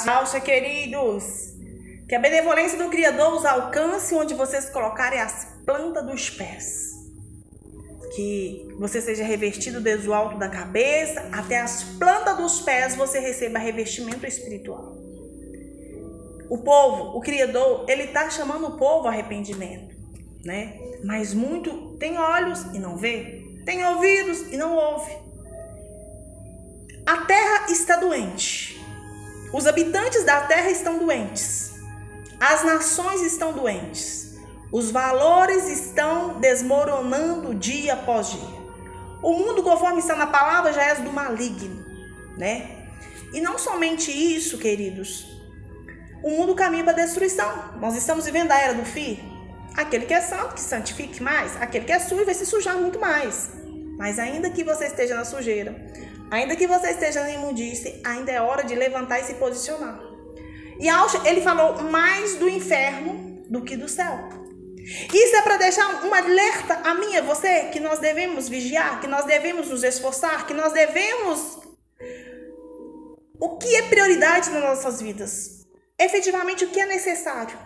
Alça, queridos, que a benevolência do Criador os alcance onde vocês colocarem as plantas dos pés. Que você seja revestido desde o alto da cabeça até as plantas dos pés, você receba revestimento espiritual. O povo, o Criador, ele está chamando o povo ao arrependimento, né? Mas muito tem olhos e não vê, tem ouvidos e não ouve. A terra está doente. Os habitantes da terra estão doentes. As nações estão doentes. Os valores estão desmoronando dia após dia. O mundo, conforme está na palavra, já é do maligno, né? E não somente isso, queridos. O mundo caminha para a destruição. Nós estamos vivendo a era do fim. Aquele que é santo, que santifique mais. Aquele que é sujo, vai se sujar muito mais. Mas ainda que você esteja na sujeira, ainda que você esteja na imundície, ainda é hora de levantar e se posicionar. E ele falou mais do inferno do que do céu. Isso é para deixar um alerta a mim e a você, que nós devemos vigiar, que nós devemos nos esforçar, que nós devemos... O que é prioridade nas nossas vidas? Efetivamente, o que é necessário?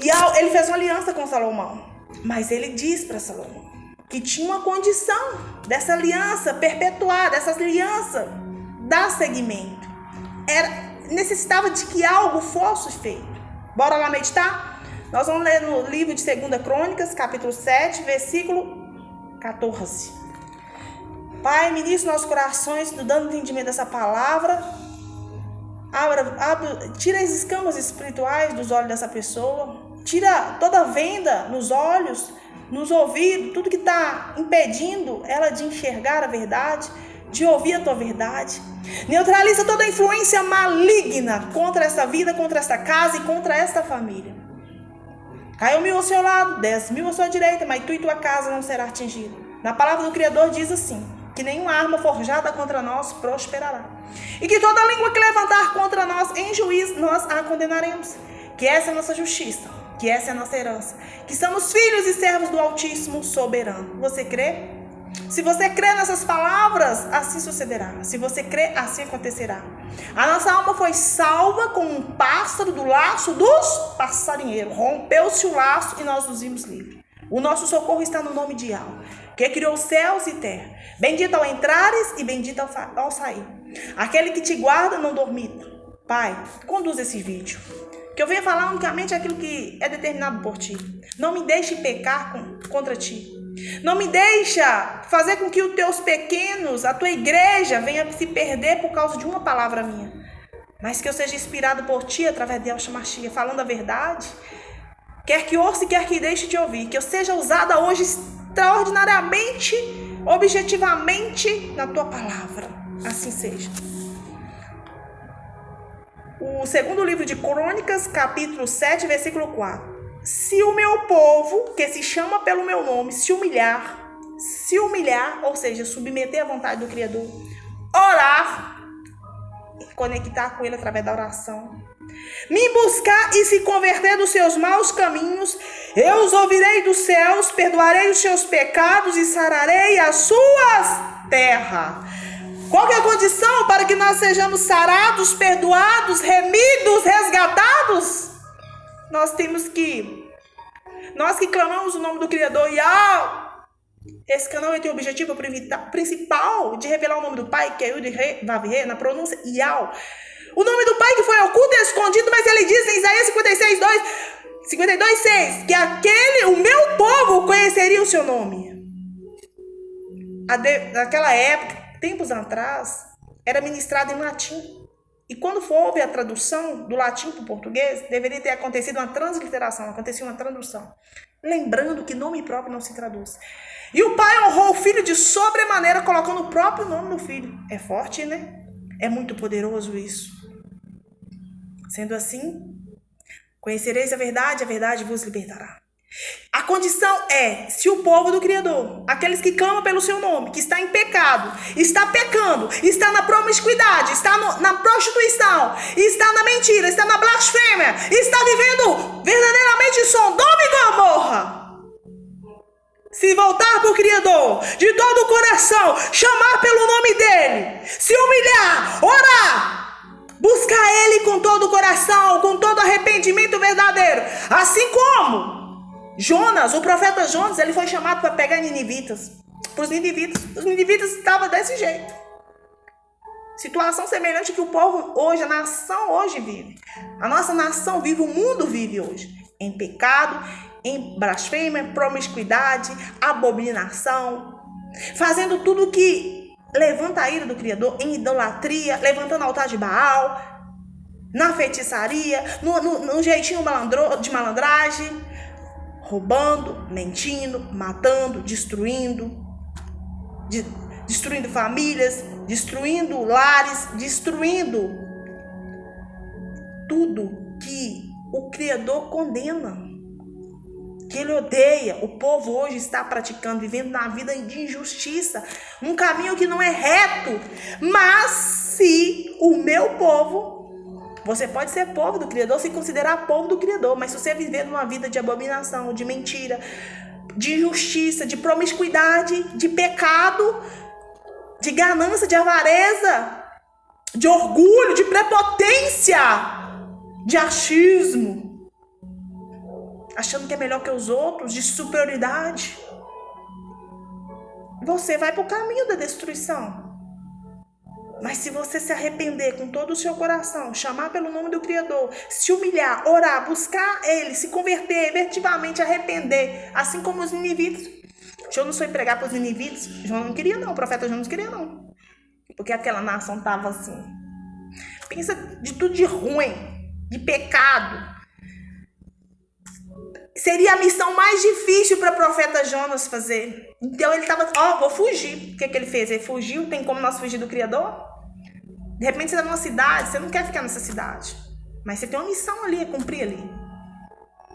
E ele fez uma aliança com Salomão, mas ele diz para Salomão que tinha uma condição dessa aliança perpetuar, dessa aliança dar seguimento. Necessitava de que algo fosse feito. Bora lá meditar? Nós vamos ler no livro de 2 Crônicas, capítulo 7, versículo 14. Pai, ministra nossos corações, dando entendimento dessa palavra. Tira as escamas espirituais dos olhos dessa pessoa. Tira toda a venda nos olhos, nos ouvidos, tudo que está impedindo ela de enxergar a verdade, de ouvir a tua verdade. Neutraliza toda a influência maligna contra essa vida, contra esta casa e contra esta família. Caiu 1000 ao seu lado, 10.000 à sua direita, mas tu e tua casa não será atingido. Na palavra do Criador diz assim, que nenhuma arma forjada contra nós prosperará. E que toda língua que levantar contra nós em juízo, nós a condenaremos. Que essa é a nossa justiça, que essa é a nossa herança. Que somos filhos e servos do Altíssimo Soberano. Você crê? Se você crê nessas palavras, assim sucederá. Se você crê, assim acontecerá. A nossa alma foi salva como um pássaro do laço dos passarinheiros. Rompeu-se o laço e nós nos vimos livres. O nosso socorro está no nome de Yahweh, que criou céus e terra. Bendito ao entrares e bendito ao sair. Aquele que te guarda não dormita. Pai, conduz esse vídeo. Que eu venha falar unicamente aquilo que é determinado por ti. Não me deixe pecar contra ti. Não me deixa fazer com que os teus pequenos, a tua igreja, venha se perder por causa de uma palavra minha. Mas que eu seja inspirado por ti através de Yahshua Mashiach, falando a verdade. Quer que ouça e quer que deixe de ouvir. Que eu seja usada hoje extraordinariamente, objetivamente na tua palavra. Assim seja. O segundo livro de Crônicas, capítulo 7, versículo 4. Se o meu povo, que se chama pelo meu nome, se humilhar, ou seja, submeter à vontade do Criador, orar, conectar com Ele através da oração, me buscar e se converter dos seus maus caminhos, eu os ouvirei dos céus, perdoarei os seus pecados e sararei as suas terras. Qual que é a condição para que nós sejamos sarados, perdoados, remidos, resgatados? Nós que clamamos o nome do Criador, Yahweh. Esse canal tem o objetivo principal de revelar o nome do Pai, que é Yud-Heh-Vav-Heh, na pronúncia Yahweh. O nome do Pai que foi oculto e escondido, mas ele diz em Isaías 52:6, que o meu povo conheceria o seu nome. Naquela época, tempos atrás, era ministrado em latim. E quando houve a tradução do latim para o português, deveria ter acontecido uma transliteração, aconteceu uma tradução. Lembrando que nome próprio não se traduz. E o pai honrou o filho de sobremaneira, colocando o próprio nome no filho. É forte, né? É muito poderoso isso. Sendo assim, conhecereis a verdade vos libertará. A condição é, se o povo do Criador, aqueles que clamam pelo seu nome, que está em pecado, está pecando, está na promiscuidade, está na prostituição, está na mentira, está na blasfêmia, está vivendo verdadeiramente Sodoma e Gomorra. se voltar para o Criador de todo o coração, chamar pelo nome dele, se humilhar, orar, buscar ele com todo o coração, com todo arrependimento verdadeiro, assim como Jonas, o profeta Jonas, ele foi chamado para pegar ninivitas. Os ninivitas estavam desse jeito. Situação semelhante que o povo hoje, a nação hoje vive. A nossa nação vive, o mundo vive hoje. Em pecado, em blasfêmia, promiscuidade, abominação. Fazendo tudo que levanta a ira do Criador, em idolatria, levantando altar de Baal, na feitiçaria, no jeitinho de malandragem, roubando, mentindo, matando, destruindo famílias, destruindo lares, destruindo tudo que o Criador condena, que ele odeia. O povo hoje está praticando, vivendo na vida de injustiça, um caminho que não é reto. Mas se o meu povo, você pode ser povo do Criador, se considerar povo do Criador, mas se você viver numa vida de abominação, de mentira, de injustiça, de promiscuidade, de pecado, de ganância, de avareza, de orgulho, de prepotência, de achismo, achando que é melhor que os outros, de superioridade, você vai para o caminho da destruição. Mas se você se arrepender com todo o seu coração, chamar pelo nome do Criador, se humilhar, orar, buscar ele, se converter, efetivamente arrepender, assim como os ninivitas. Jonas foi pregar para os ninivitas. Jonas não queria não, o profeta Jonas não queria não. Porque aquela nação estava assim. Pensa de tudo de ruim, de pecado. Seria a missão mais difícil para o profeta Jonas fazer. Então ele estava, vou fugir. O que ele fez? Ele fugiu. Tem como nós fugir do Criador? De repente você está numa cidade, você não quer ficar nessa cidade. Mas você tem uma missão ali, a cumprir ali.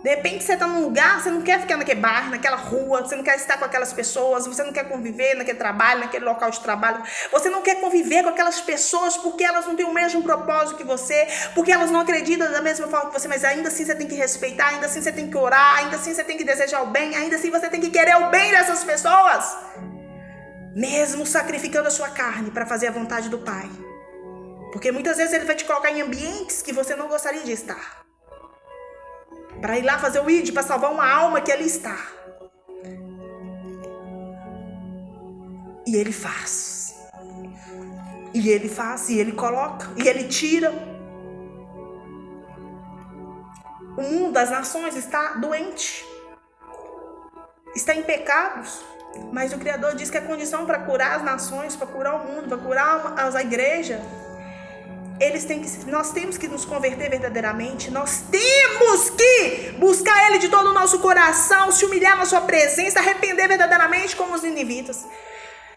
De repente você está num lugar, você não quer ficar naquele bairro, naquela rua, você não quer estar com aquelas pessoas, você não quer conviver naquele trabalho, naquele local de trabalho. Você não quer conviver com aquelas pessoas porque elas não têm o mesmo propósito que você, porque elas não acreditam da mesma forma que você, mas ainda assim você tem que respeitar, ainda assim você tem que orar, ainda assim você tem que desejar o bem, ainda assim você tem que querer o bem dessas pessoas. Mesmo sacrificando a sua carne para fazer a vontade do Pai. Porque muitas vezes ele vai te colocar em ambientes que você não gostaria de estar. Para ir lá fazer o ID, para salvar uma alma que ali está. E ele faz. E ele faz, e ele coloca, e ele tira. O mundo das nações está doente. Está em pecados. Mas o Criador diz que a condição para curar as nações, para curar o mundo, para curar a igreja, nós temos que nos converter verdadeiramente, nós temos que buscar ele de todo o nosso coração, se humilhar na sua presença, arrepender verdadeiramente como os ninivitas.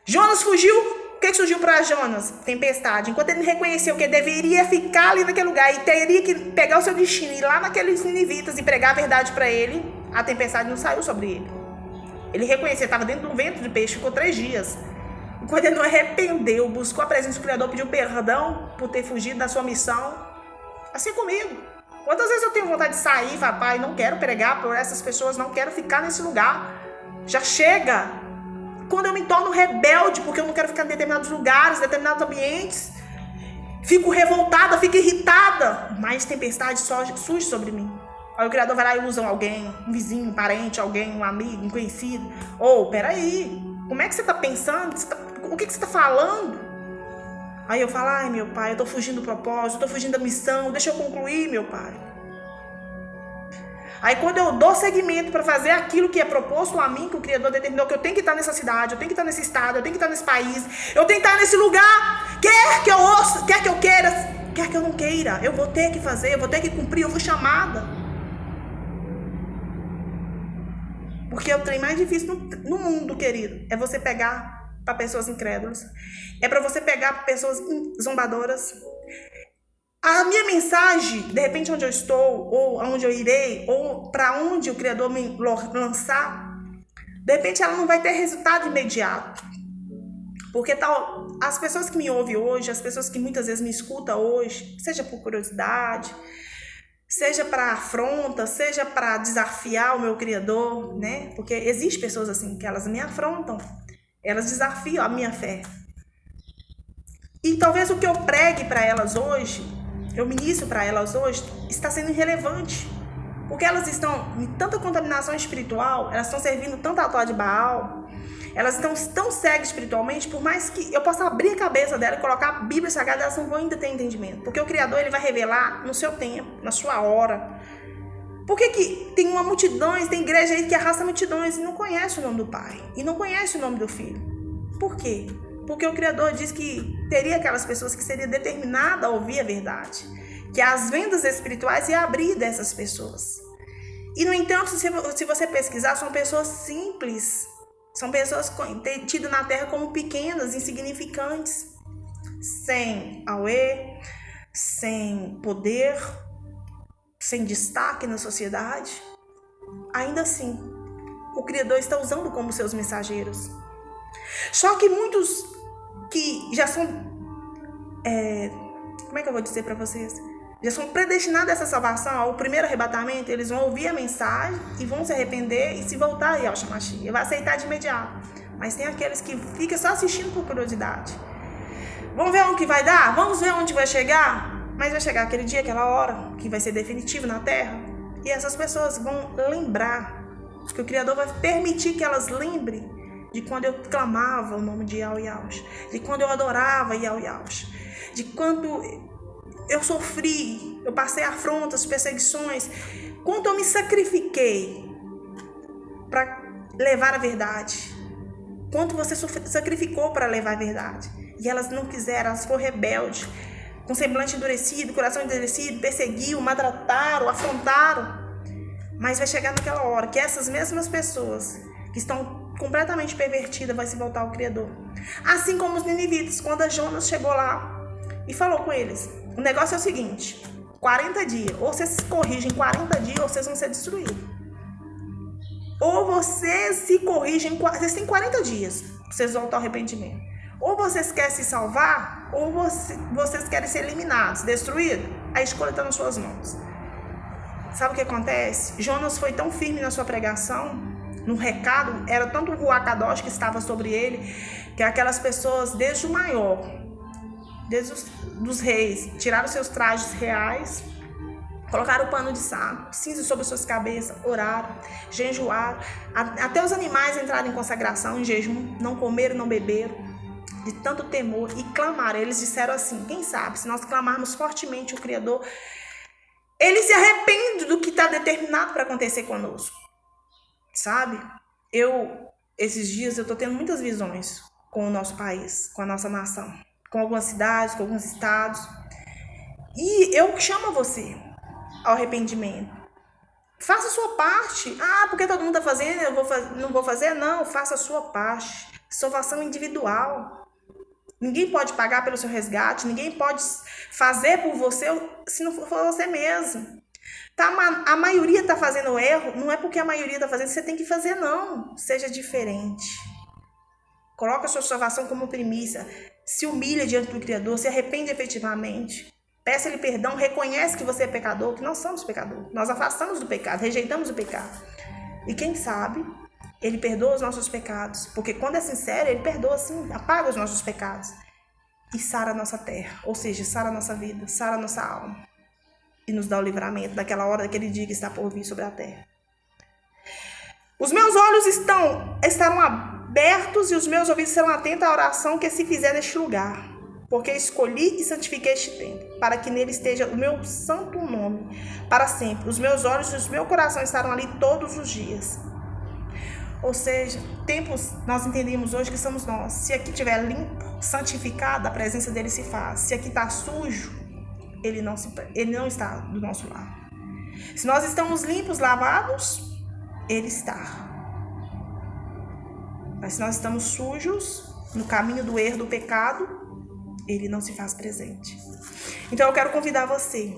Jonas fugiu. O que surgiu para Jonas? Tempestade. Enquanto ele reconheceu que deveria ficar ali naquele lugar e teria que pegar o seu destino, ir lá naqueles ninivitas e pregar a verdade para ele, a tempestade não saiu sobre ele. Ele reconheceu, estava dentro de um ventre de peixe, ficou 3 dias. Quando ele não arrependeu, buscou a presença do Criador, pediu perdão por ter fugido da sua missão. Assim comigo. Quantas vezes eu tenho vontade de sair e falar, Pai, não quero pregar por essas pessoas, não quero ficar nesse lugar. Já chega. Quando eu me torno rebelde, porque eu não quero ficar em determinados lugares, determinados ambientes, fico revoltada, fico irritada, mais tempestade surge sobre mim. Aí o Criador vai lá e usa alguém, um vizinho, um parente, alguém, um amigo, um conhecido. Peraí, como é que você está pensando? O que você está falando? Aí eu falo, ai meu Pai, eu estou fugindo do propósito, eu estou fugindo da missão, deixa eu concluir, meu Pai. Aí quando eu dou seguimento para fazer aquilo que é proposto a mim, que o Criador determinou, que eu tenho que estar nessa cidade, eu tenho que estar nesse estado, eu tenho que estar nesse país, eu tenho que estar nesse lugar, quer que eu ouça, quer que eu queira, quer que eu não queira, eu vou ter que fazer, eu vou ter que cumprir, eu fui chamada. Porque o trem mais difícil no mundo, querido, é você pegar para pessoas incrédulas. É para você pegar para pessoas zombadoras. A minha mensagem, de repente onde eu estou, ou aonde eu irei, ou para onde o Criador me lançar, de repente ela não vai ter resultado imediato. Porque as pessoas que me ouvem hoje, as pessoas que muitas vezes me escutam hoje, seja por curiosidade, seja para afronta, seja para desafiar o meu Criador, né? Porque existem pessoas assim que elas me afrontam, elas desafiam a minha fé. E talvez o que eu pregue para elas hoje, eu ministro para elas hoje, está sendo irrelevante. Porque elas estão em tanta contaminação espiritual, elas estão servindo tanto a altar de Baal, elas estão tão cegas espiritualmente, por mais que eu possa abrir a cabeça dela e colocar a Bíblia Sagrada, elas não vão ainda ter entendimento. Porque o Criador, ele vai revelar no seu tempo, na sua hora. Por que tem uma multidão, tem igreja aí que arrasta multidões e não conhece o nome do Pai, e não conhece o nome do Filho? Por quê? Porque o Criador diz que teria aquelas pessoas que seriam determinadas a ouvir a verdade, que as vendas espirituais iam abrir dessas pessoas. E, no entanto, se você pesquisar, são pessoas simples, são pessoas tidas na terra como pequenas, insignificantes, sem auê, sem poder, sem destaque na sociedade. Ainda assim, o Criador está usando como seus mensageiros. Só que muitos que já são, como é que eu vou dizer para vocês? Já são predestinados a essa salvação, ao primeiro arrebatamento, eles vão ouvir a mensagem e vão se arrepender e se voltar a Yahshua Mashiach. Vai aceitar de imediato. Mas tem aqueles que ficam só assistindo por curiosidade. Vamos ver onde que vai dar? Vamos ver onde vai chegar? Mas vai chegar aquele dia, aquela hora, que vai ser definitivo na terra. E essas pessoas vão lembrar, que o Criador vai permitir que elas lembrem de quando eu clamava o nome de Yahweh, de quando eu adorava Yahweh, de quando eu sofri, eu passei afrontas, perseguições, quanto eu me sacrifiquei para levar a verdade, quanto você sacrificou para levar a verdade. E elas não quiseram, elas foram rebeldes, com semblante endurecido, coração endurecido, perseguiram, maltrataram, afrontaram. Mas vai chegar naquela hora que essas mesmas pessoas que estão completamente pervertidas vai se voltar ao Criador. Assim como os ninivitas, quando Jonas chegou lá e falou com eles, o negócio é o seguinte, 40 dias, ou vocês se corrigem em 40 dias, ou vocês vão ser destruídos. Ou vocês se corrigem, vocês têm 40 dias, vocês voltam ao arrependimento. Ou vocês querem se salvar, ou vocês querem ser eliminados, destruídos. A escolha está nas suas mãos. Sabe o que acontece? Jonas foi tão firme na sua pregação, no recado, era tanto o Ruach Kadosh que estava sobre ele, que aquelas pessoas, desde o maior, desde os reis, tiraram seus trajes reais, colocaram o pano de saco, cinza sobre suas cabeças, oraram, jejuaram, até os animais entraram em consagração, em jejum, não comeram, não beberam, de tanto temor, e clamaram. Eles disseram assim, quem sabe, se nós clamarmos fortemente o Criador, ele se arrepende do que está determinado para acontecer conosco, sabe? Esses dias, eu estou tendo muitas visões com o nosso país, com a nossa nação, com algumas cidades, com alguns estados. E eu chamo você ao arrependimento. Faça a sua parte. Ah, porque todo mundo está fazendo, não vou fazer? Não, faça a sua parte. Salvação individual. Ninguém pode pagar pelo seu resgate, ninguém pode fazer por você se não for você mesmo. Tá, a maioria está fazendo erro, não é porque a maioria está fazendo, você tem que fazer, não. Seja diferente. Coloque a sua salvação como primícia. Se humilha diante do Criador, se arrepende efetivamente. Peça-lhe perdão, reconhece que você é pecador, que nós somos pecadores. Nós afastamos do pecado, rejeitamos o pecado. E quem sabe, ele perdoa os nossos pecados. Porque quando é sincero, ele perdoa sim, apaga os nossos pecados. E sara a nossa terra, ou seja, sara a nossa vida, sara a nossa alma. E nos dá o livramento daquela hora, daquele dia que está por vir sobre a terra. Os meus olhos estarão abertos e os meus ouvidos serão atentos à oração que se fizer neste lugar. Porque escolhi e santifiquei este templo, para que nele esteja o meu santo nome, para sempre. Os meus olhos e o meu coração estarão ali todos os dias. Ou seja, templos, nós entendemos hoje que somos nós. Se aqui estiver limpo, santificado, a presença dele se faz. Se aqui está sujo, ele não está do nosso lado. Se nós estamos limpos, lavados, ele está. Mas se nós estamos sujos, no caminho do erro, do pecado, ele não se faz presente. Então eu quero convidar você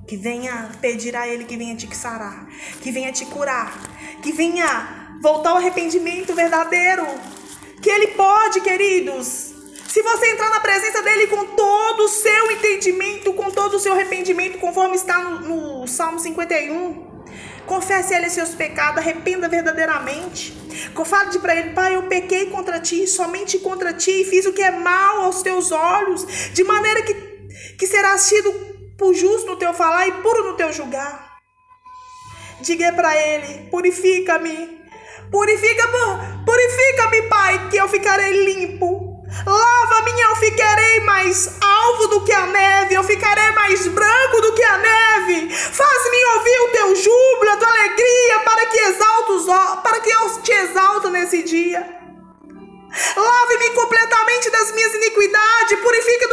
que venha pedir a ele, que venha te sarar, que venha te curar, que venha voltar ao arrependimento verdadeiro, que ele pode, queridos. Se você entrar na presença dele com todo todo o seu entendimento, com todo o seu arrependimento, conforme está no Salmo 51. Confesse a Ele seus pecados, arrependa verdadeiramente. Fale para Ele: Pai, eu pequei contra Ti, somente contra Ti, e fiz o que é mal aos Teus olhos, de maneira que serás tido por justo no Teu falar e puro no Teu julgar. Diga para Ele: purifica-me, purifica-me, Pai, que eu ficarei limpo. Lava-me e eu ficarei mais alvo do que a neve, eu ficarei mais branco do que a neve. Faz-me ouvir o teu júbilo, a tua alegria, para que eu te exalte nesse dia. Lave-me completamente das minhas iniquidades, purifica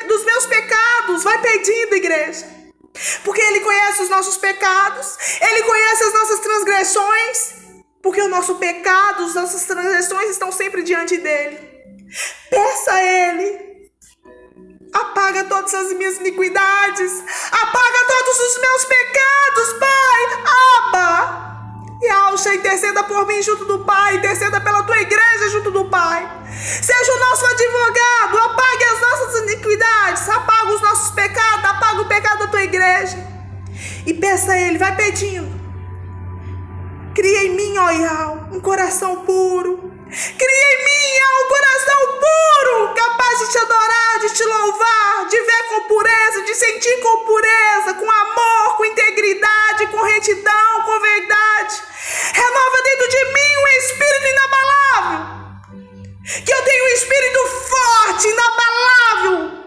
dos meus pecados. Vai pedindo, igreja, porque Ele conhece os nossos pecados, Ele conhece as nossas transgressões, porque o nosso pecado, as nossas transgressões estão sempre diante dEle. Peça a Ele: apaga todas as minhas iniquidades, apaga todos os meus pecados, Pai. Abba, e Alxa, interceda por mim junto do Pai, interceda pela tua igreja junto do Pai. Seja o nosso advogado, apague as nossas iniquidades, apaga os nossos pecados, apaga o pecado da tua igreja. E peça a Ele, vai pedindo: cria em mim, ó Yahweh, um coração puro. Cria em mim um coração puro, capaz de te adorar, de te louvar, de ver com pureza, de sentir com pureza, com amor, com integridade, com retidão, com verdade. Renova dentro de mim um espírito inabalável, que eu tenha um espírito forte, inabalável,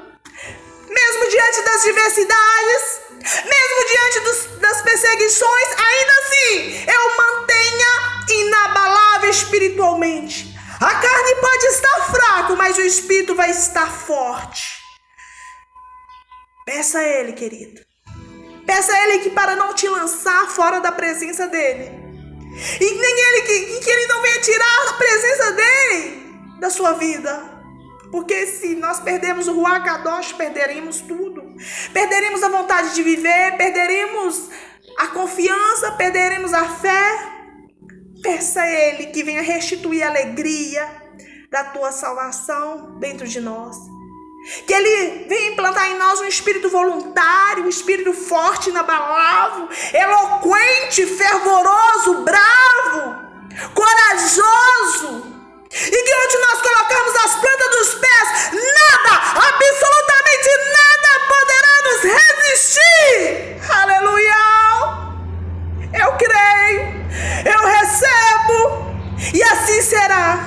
mesmo diante das diversidades, mesmo diante das perseguições, ainda assim eu mantenha inabalável espiritualmente. A carne pode estar fraca, mas o espírito vai estar forte. Peça a Ele, querido. Peça a Ele que para não te lançar fora da presença dEle, e nem que Ele não venha tirar a presença dEle da sua vida. Porque se nós perdermos o Ruach Kadosh, perderemos tudo. Perderemos a vontade de viver, perderemos a confiança, perderemos a fé. Peça a Ele que venha restituir a alegria da tua salvação dentro de nós. Que Ele venha implantar em nós um espírito voluntário, um espírito forte, inabalável, eloquente, fervoroso, bravo, corajoso. E que onde nós colocarmos as plantas dos pés, nada, absolutamente nada poderá nos resistir. Aleluia! Eu creio, eu recebo, e assim será.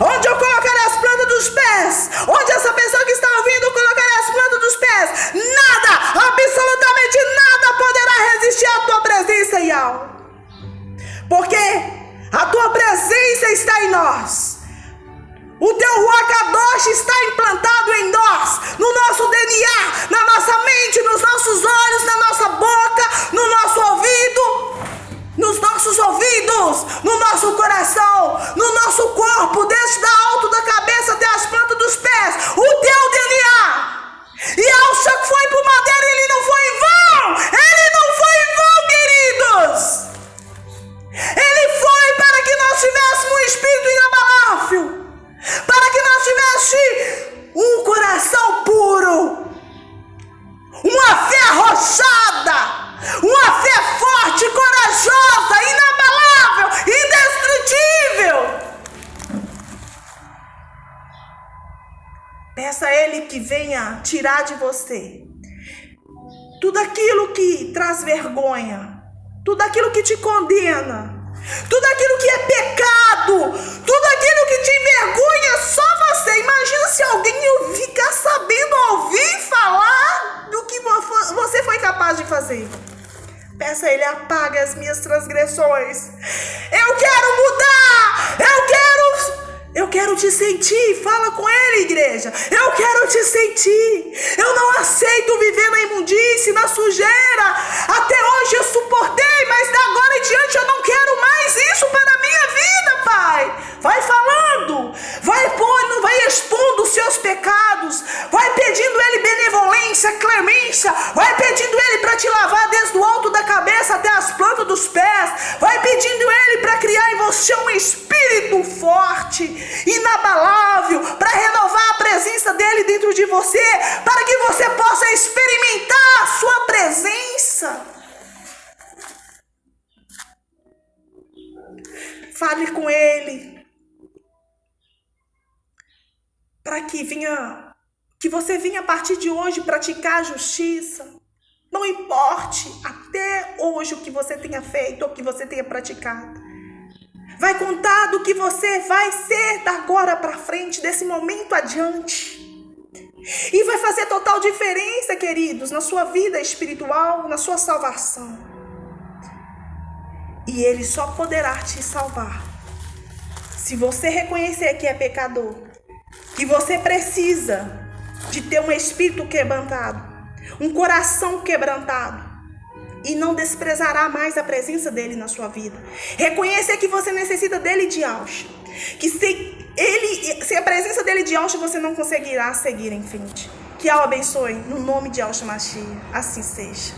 Onde eu colocarei as plantas dos pés, onde essa pessoa que está ouvindo colocarei as plantas dos pés, nada, absolutamente nada poderá resistir à tua presença, Yahweh. Porque a tua presença está em nós. O teu Ruach Kadosh está implantado em nós, no nosso DNA, na nossa mente, nos nossos olhos, na nossa boca, no nosso ouvido, nos nossos ouvidos, no nosso coração, no nosso corpo, desde da alto da cabeça até as plantas dos pés, o teu DNA. E Alxa foi por madeira, ele não foi em vão, ele não foi em vão, queridos. Ele foi para que nós tivéssemos um espírito inabalável, para que nós tivéssemos um coração puro, uma fé arrojada, uma fé forte, corajosa, inabalável, indestrutível. Peça a Ele que venha tirar de você tudo aquilo que traz vergonha, tudo aquilo que te condena, tudo aquilo que é pecado, tudo aquilo que te envergonha, só você. Imagina se alguém ficar sabendo ouvir falar do que você foi capaz de fazer. Peça a Ele: apaga as minhas transgressões. Eu quero mudar, eu quero te sentir. Fala com Ele, igreja. Eu quero te sentir. Eu não aceito viver na imundície, na sujeira. Até hoje eu suportei, mas da agora em diante eu não quero mais isso para a minha vida, Pai. Vai falando, vai expondo os seus pecados, vai pedindo Ele benevolência, clemência, vai pedindo Ele para te lavar desde o alto da cabeça até as plantas dos pés, vai pedindo Ele para criar em você um espírito forte, inabalável, para renovar a presença presença dele dentro de você, para que você possa experimentar a sua presença. Fale com ele, para que você venha a partir de hoje praticar a justiça. Não importe até hoje o que você tenha feito ou o que você tenha praticado. Vai contar do que você vai ser da agora para frente, desse momento adiante. E vai fazer total diferença, queridos, na sua vida espiritual, na sua salvação. E ele só poderá te salvar se você reconhecer que é pecador, que você precisa de ter um espírito quebrantado, um coração quebrantado, e não desprezará mais a presença dele na sua vida. Reconhecer que você necessita dele de Yahshua, que se a presença dele de Yahshua, você não conseguirá seguir em frente. Que Yahweh abençoe, no nome de Yahshua Mashiach, assim seja.